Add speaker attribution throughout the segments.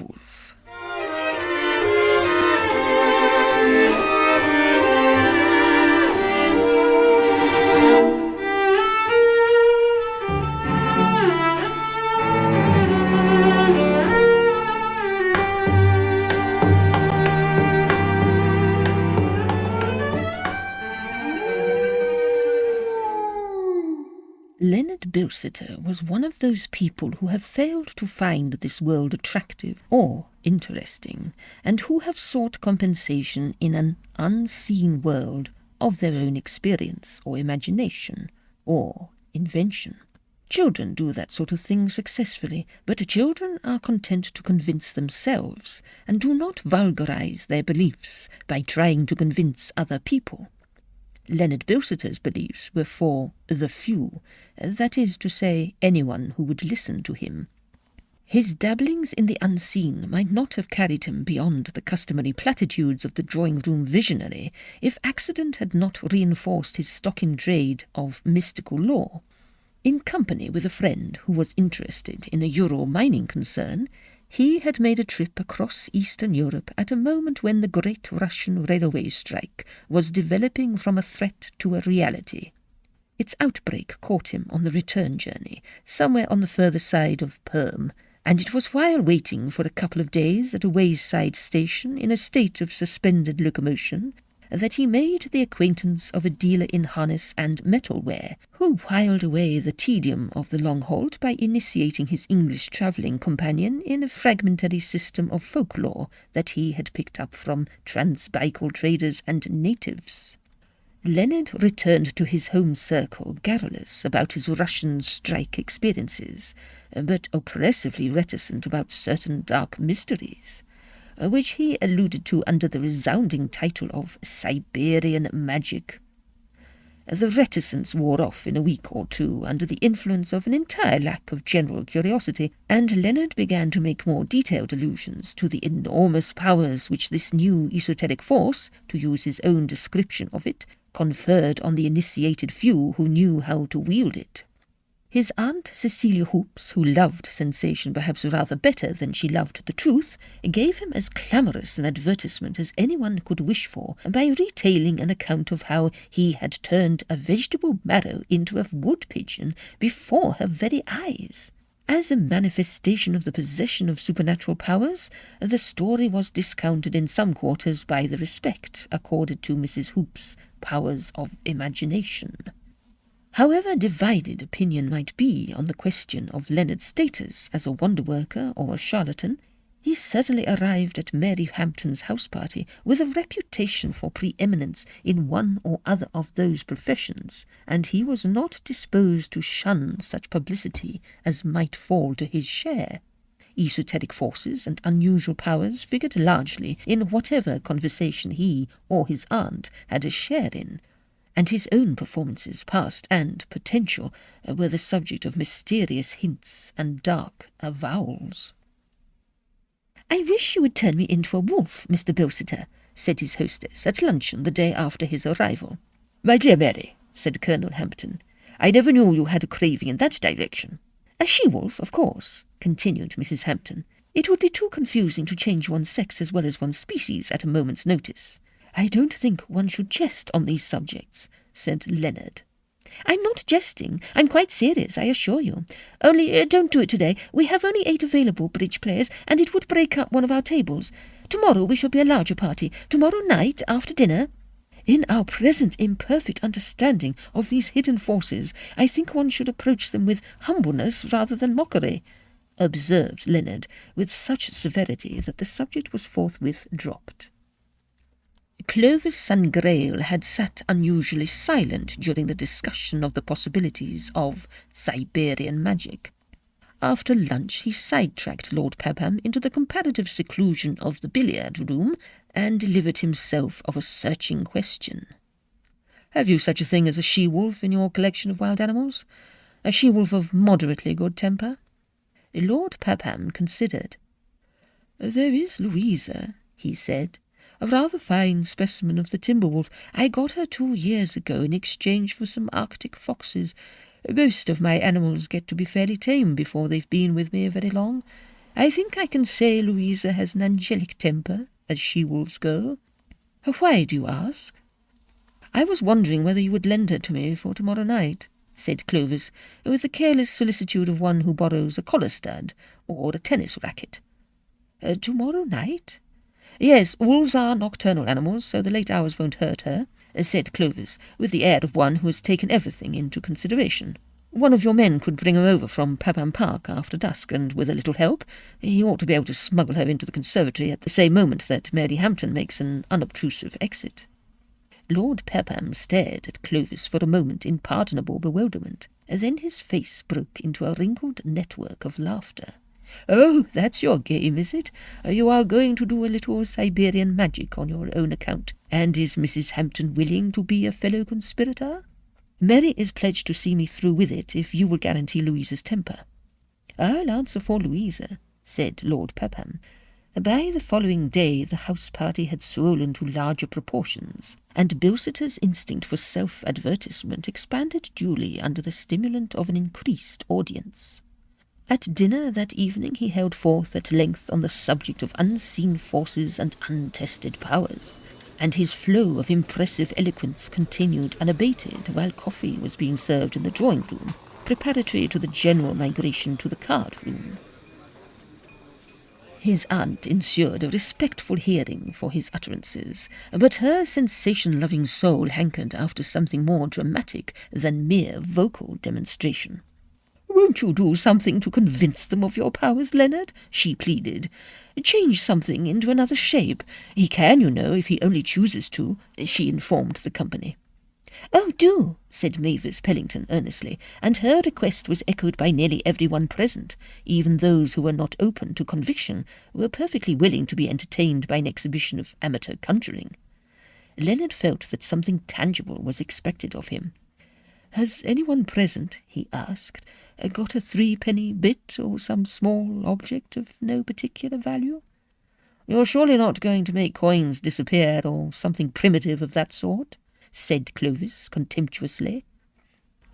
Speaker 1: wolf. Leonard Bilsiter was one of those people who have failed to find this world attractive or interesting, and who have sought compensation in an unseen world of their own experience or imagination or invention. Children do that sort of thing successfully, but children are content to convince themselves and do not vulgarize their beliefs by trying to convince other people. Leonard Bilsiter's beliefs were for the few, that is to say, anyone who would listen to him. His dabblings in the unseen might not have carried him beyond the customary platitudes of the drawing-room visionary if accident had not reinforced his stock-in-trade of mystical lore. In company with a friend who was interested in a Euro mining concern, he had made a trip across Eastern Europe at a moment when the great Russian railway strike was developing from a threat to a reality. Its outbreak caught him on the return journey, somewhere on the further side of Perm, and it was while waiting for a couple of days at a wayside station in a state of suspended locomotion that he made the acquaintance of a dealer in harness and metalware, who whiled away the tedium of the long halt by initiating his English travelling companion in a fragmentary system of folklore that he had picked up from Transbaikal traders and natives. Leonard returned to his home circle garrulous about his Russian strike experiences, but oppressively reticent about certain dark mysteries, which he alluded to under the resounding title of Siberian magic. The reticence wore off in a week or two under the influence of an entire lack of general curiosity, and Leonard began to make more detailed allusions to the enormous powers which this new esoteric force, to use his own description of it, conferred on the initiated few who knew how to wield it. His aunt Cecilia Hoops, who loved sensation perhaps rather better than she loved the truth, gave him as clamorous an advertisement as anyone could wish for by retailing an account of how he had turned a vegetable marrow into a wood pigeon before her very eyes. As a manifestation of the possession of supernatural powers, the story was discounted in some quarters by the respect accorded to Mrs. Hoops' powers of imagination. However divided opinion might be on the question of Leonard's status as a wonder-worker or a charlatan, he certainly arrived at Mary Hampton's house party with a reputation for preeminence in one or other of those professions, and he was not disposed to shun such publicity as might fall to his share. Esoteric forces and unusual powers figured largely in whatever conversation he or his aunt had a share in, and his own performances, past and potential, were the subject of mysterious hints and dark avowals. "I wish you would turn me into a wolf, Mr. Bilsiter," said his hostess at luncheon the day after his arrival. "My dear Mary," said Colonel Hampton, "I never knew you had a craving in that direction." "A she-wolf, of course," continued Mrs. Hampton. "It would be too confusing to change one's sex as well as one's species at a moment's notice." "I don't think one should jest on these subjects," said Leonard. "I'm not jesting. I'm quite serious, I assure you. Only don't do it today. We have only 8 available bridge players, and it would break up one of our tables. Tomorrow we shall be a larger party. Tomorrow night, after dinner." "In our present imperfect understanding of these hidden forces, I think one should approach them with humbleness rather than mockery," observed Leonard, with such severity that the subject was forthwith dropped. Clovis Sangrail had sat unusually silent during the discussion of the possibilities of Siberian magic. After lunch he sidetracked Lord Pabham into the comparative seclusion of the billiard-room and delivered himself of a searching question. "Have you such a thing as a she-wolf in your collection of wild animals? A she-wolf of moderately good temper?" Lord Pabham considered. "There is Louisa," he said. "A rather fine specimen of the timber wolf. I got her 2 years ago in exchange for some Arctic foxes. Most of my animals get to be fairly tame before they've been with me very long. I think I can say Louisa has an angelic temper, as she-wolves go. Why do you ask? I was wondering whether you would lend her to me for tomorrow night, said Clovis, with the careless solicitude of one who borrows a collar stud or a tennis racket. Tomorrow night? Yes, wolves are nocturnal animals, so the late hours won't hurt her, said Clovis, with the air of one who has taken everything into consideration. One of your men could bring her over from Pabham Park after dusk, and with a little help, he ought to be able to smuggle her into the conservatory at the same moment that Mary Hampton makes an unobtrusive exit. Lord Pabham stared at Clovis for a moment in pardonable bewilderment. Then his face broke into a wrinkled network of laughter. "Oh, that's your game, is it? You are going to do a little Siberian magic on your own account. And is Mrs. Hampton willing to be a fellow conspirator?" "Mary is pledged to see me through with it if you will guarantee Louisa's temper." "I'll answer for Louisa," said Lord Pabham. By the following day the house party had swollen to larger proportions, and Bilsiter's instinct for self-advertisement expanded duly under the stimulant of an increased audience. At dinner that evening he held forth at length on the subject of unseen forces and untested powers, and his flow of impressive eloquence continued unabated while coffee was being served in the drawing-room, preparatory to the general migration to the card-room. His aunt ensured a respectful hearing for his utterances, but her sensation-loving soul hankered after something more dramatic than mere vocal demonstration. "Won't you do something to convince them of your powers, Leonard?" she pleaded. "Change something into another shape. He can, you know, if he only chooses to," she informed the company. "Oh, do," said Mavis Pellington earnestly, and her request was echoed by nearly everyone present. Even those who were not open to conviction were perfectly willing to be entertained by an exhibition of amateur conjuring. Leonard felt that something tangible was expected of him. "Has anyone present," he asked, "got a threepenny bit or some small object of no particular value? You're surely not going to make coins disappear or something primitive of that sort?" said Clovis contemptuously.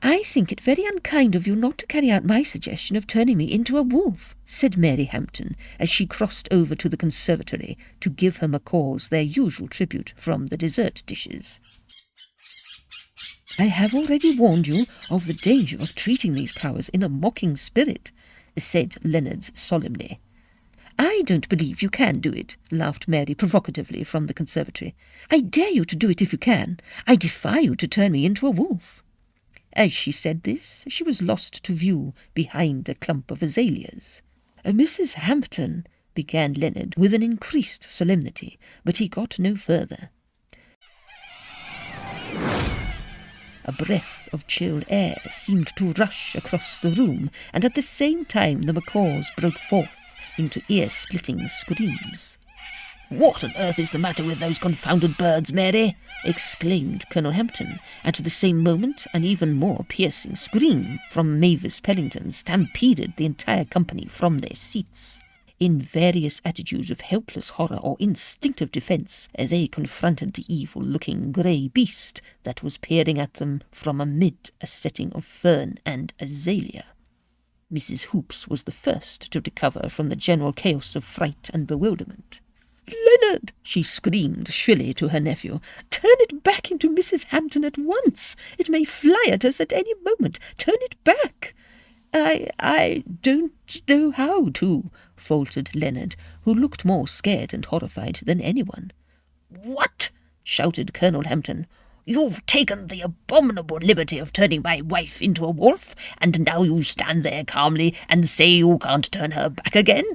Speaker 1: "I think it very unkind of you not to carry out my suggestion of turning me into a wolf," said Mary Hampton, as she crossed over to the conservatory to give her macaws their usual tribute from the dessert dishes. "I have already warned you of the danger of treating these powers in a mocking spirit," said Leonard solemnly. "I don't believe you can do it," laughed Mary provocatively from the conservatory. "I dare you to do it if you can. I defy you to turn me into a wolf." As she said this, she was lost to view behind a clump of azaleas. "Mrs. Hampton," began Leonard with an increased solemnity, but he got no further. A breath of chilled air seemed to rush across the room, and at the same time the macaws broke forth into ear-splitting screams. "What on earth is the matter with those confounded birds, Mary?" exclaimed Colonel Hampton. At the same moment, an even more piercing scream from Mavis Pellington stampeded the entire company from their seats. In various attitudes of helpless horror or instinctive defence, they confronted the evil-looking grey beast that was peering at them from amid a setting of fern and azalea. Mrs. Hoops was the first to recover from the general chaos of fright and bewilderment. "Leonard," she screamed shrilly to her nephew, "turn it back into Mrs. Hampton at once. It may fly at us at any moment. Turn it back." I don't know how to," faltered Leonard, who looked more scared and horrified than anyone. "What?" shouted Colonel Hampton. "You've taken the abominable liberty of turning my wife into a wolf, and now you stand there calmly and say you can't turn her back again?"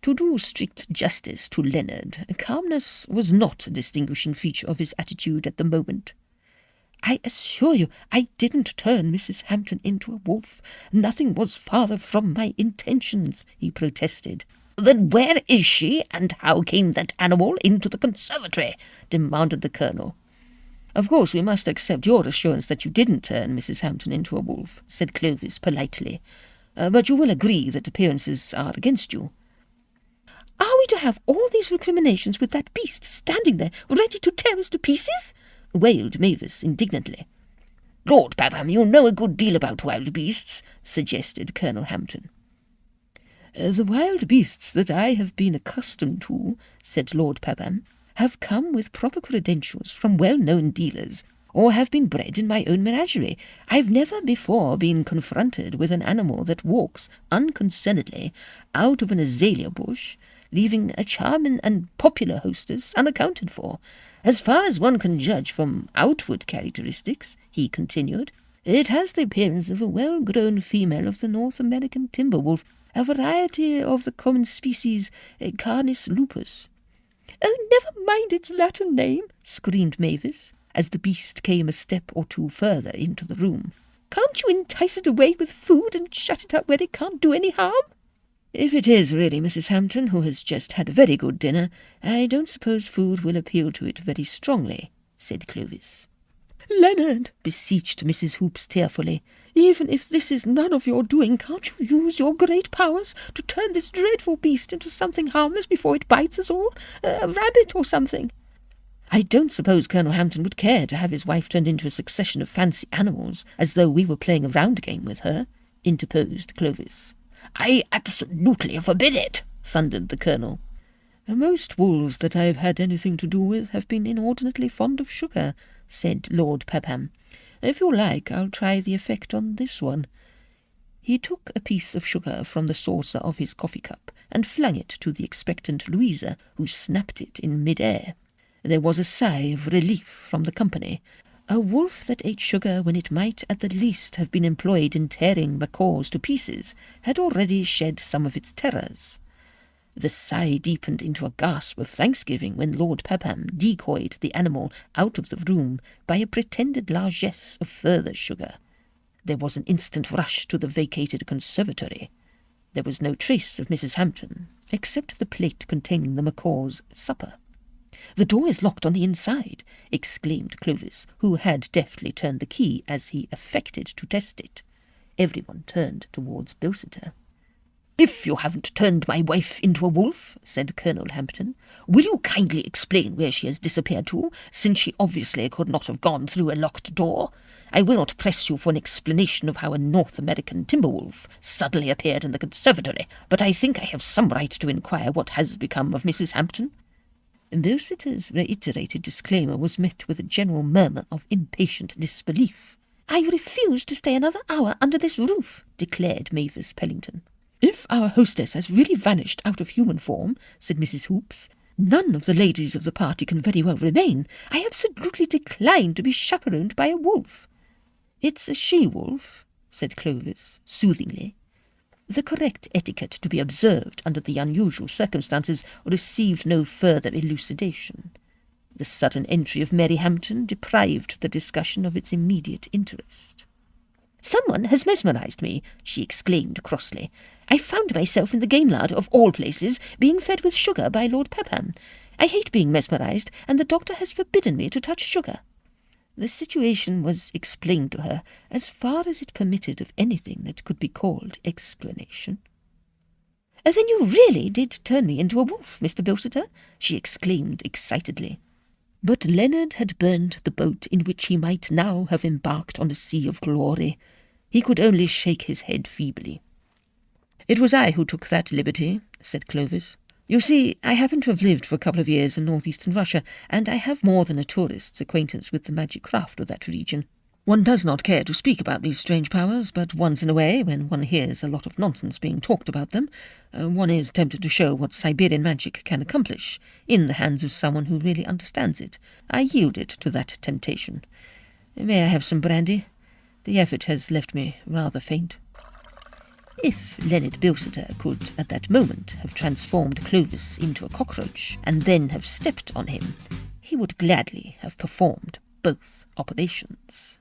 Speaker 1: To do strict justice to Leonard, calmness was not a distinguishing feature of his attitude at the moment. "I assure you I didn't turn Mrs. Hampton into a wolf. Nothing was farther from my intentions," he protested. "Then where is she, and how came that animal into the conservatory?" demanded the Colonel. "Of course we must accept your assurance that you didn't turn Mrs. Hampton into a wolf," said Clovis politely. "But you will agree that appearances are against you." "Are we to have all these recriminations with that beast standing there, ready to tear us to pieces?" wailed Mavis indignantly. "Lord Pabham, you know a good deal about wild beasts," suggested Colonel Hampton. The wild beasts that I have been accustomed to, said Lord Pabham, have come with proper credentials from well-known dealers, or have been bred in my own menagerie. I've never before been confronted with an animal that walks unconcernedly out of an azalea bush, leaving a charming and popular hostess unaccounted for. As far as one can judge from outward characteristics, he continued, it has the appearance of a well-grown female of the North American timber wolf, a variety of the common species Canis lupus. Oh, never mind its Latin name, screamed Mavis, as the beast came a step or two further into the room. Can't you entice it away with food and shut it up where it can't do any harm? If it is really Mrs. Hampton, who has just had a very good dinner, I don't suppose food will appeal to it very strongly, said Clovis. Leonard, beseeched Mrs. Hoops tearfully, even if this is none of your doing, can't you use your great powers to turn this dreadful beast into something harmless before it bites us all? A rabbit or something? I don't suppose Colonel Hampton would care to have his wife turned into a succession of fancy animals, as though we were playing a round game with her, interposed Clovis. I absolutely forbid it, thundered the Colonel. Most wolves that I have had anything to do with have been inordinately fond of sugar, said Lord Pabham. If you like, I'll try the effect on this one. He took a piece of sugar from the saucer of his coffee-cup and flung it to the expectant Louisa, who snapped it in mid-air. There was a sigh of relief from the company. A wolf that ate sugar when it might at the least have been employed in tearing macaws to pieces had already shed some of its terrors. The sigh deepened into a gasp of thanksgiving when Lord Pabham decoyed the animal out of the room by a pretended largesse of further sugar. There was an instant rush to the vacated conservatory. There was no trace of Mrs. Hampton, except the plate containing the macaw's supper. The door is locked on the inside, exclaimed Clovis, who had deftly turned the key as he affected to test it. Everyone turned towards Bilsiter. If you haven't turned my wife into a wolf, said Colonel Hampton, will you kindly explain where she has disappeared to, since she obviously could not have gone through a locked door? I will not press you for an explanation of how a North American timber wolf suddenly appeared in the conservatory, but I think I have some right to inquire what has become of Mrs. Hampton. Bilsiter's reiterated disclaimer was met with a general murmur of impatient disbelief. I refuse to stay another hour under this roof, declared Mavis Pellington. If our hostess has really vanished out of human form, said Mrs. Hoops, none of the ladies of the party can very well remain. I absolutely decline to be chaperoned by a wolf. It's a she-wolf, said Clovis, soothingly. The correct etiquette to be observed under the unusual circumstances received no further elucidation. The sudden entry of Mary Hampton deprived the discussion of its immediate interest. Someone has mesmerized me, she exclaimed crossly. I found myself in the game-yard of all places, being fed with sugar by Lord Pabham. I hate being mesmerized, and the doctor has forbidden me to touch sugar. The situation was explained to her as far as it permitted of anything that could be called explanation. Then you really did turn me into a wolf, Mr. Bilsiter, she exclaimed excitedly. But Leonard had burnt the boat in which he might now have embarked on a sea of glory. He could only shake his head feebly. It was I who took that liberty, said Clovis. You see, I happen to have lived for a couple of years in northeastern Russia, and I have more than a tourist's acquaintance with the magic craft of that region. One does not care to speak about these strange powers, but once in a way, when one hears a lot of nonsense being talked about them, one is tempted to show what Siberian magic can accomplish, in the hands of someone who really understands it. I yielded to that temptation. May I have some brandy? The effort has left me rather faint. If Leonard Bilsiter could at that moment have transformed Clovis into a cockroach, and then have stepped on him, he would gladly have performed both operations.